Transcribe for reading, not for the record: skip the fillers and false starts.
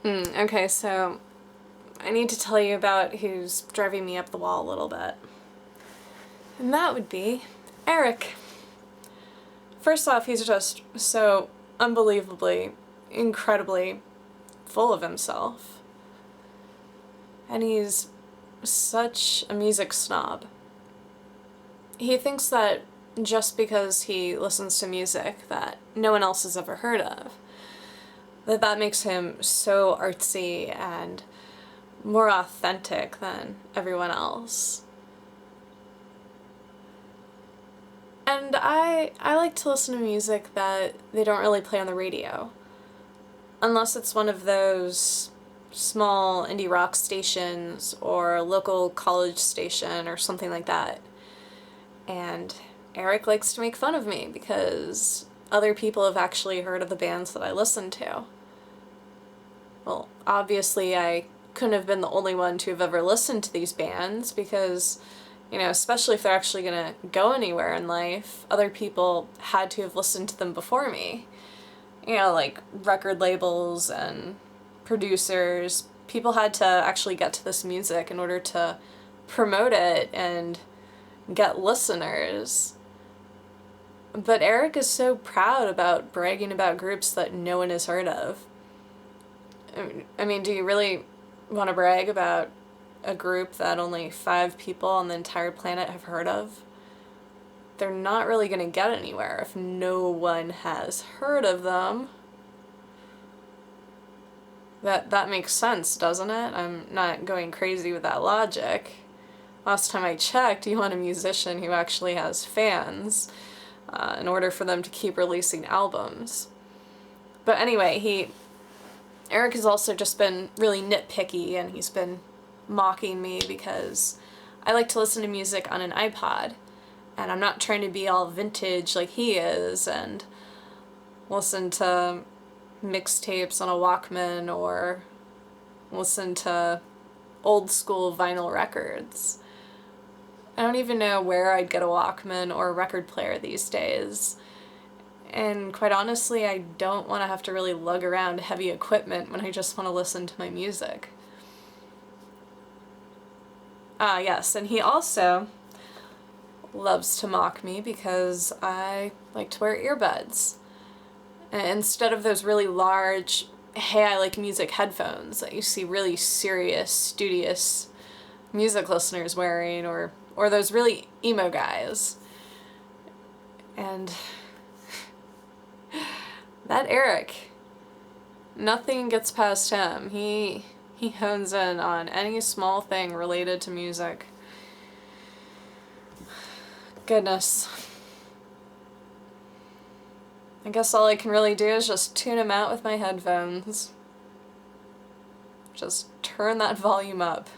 Okay, so I need to tell you about who's driving me up the wall a little bit. And that would be Eric. First off, he's just so unbelievably, incredibly full of himself. And he's such a music snob. He thinks that just because he listens to music that no one else has ever heard of, that makes him so artsy and more authentic than everyone else. And I like to listen to music that they don't really play on the radio. Unless it's one of those small indie rock stations or a local college station or something like that. And Eric likes to make fun of me because other people have actually heard of the bands that I listen to. Well, obviously I couldn't have been the only one to have ever listened to these bands because, especially if they're actually gonna go anywhere in life, other people had to have listened to them before me. Like record labels and producers. People had to actually get to this music in order to promote it and get listeners. But Eric is so proud about bragging about groups that no one has heard of. I mean, do you really want to brag about a group that only 5 people on the entire planet have heard of? They're not really going to get anywhere if no one has heard of them. That makes sense, doesn't it? I'm not going crazy with that logic. Last time I checked, you want a musician who actually has fans in order for them to keep releasing albums. But anyway, Eric has also just been really nitpicky, and he's been mocking me because I like to listen to music on an iPod, and I'm not trying to be all vintage like he is and listen to mixtapes on a Walkman or listen to old school vinyl records. I don't even know where I'd get a Walkman or a record player these days. And quite honestly, I don't want to have to really lug around heavy equipment when I just want to listen to my music. Yes, and he also loves to mock me because I like to wear earbuds. And instead of those really large, hey, I like music headphones that you see really serious, studious music listeners wearing, or those really emo guys. And that Eric, nothing gets past him. He hones in on any small thing related to music. Goodness. I guess all I can really do is just tune him out with my headphones. Just turn that volume up.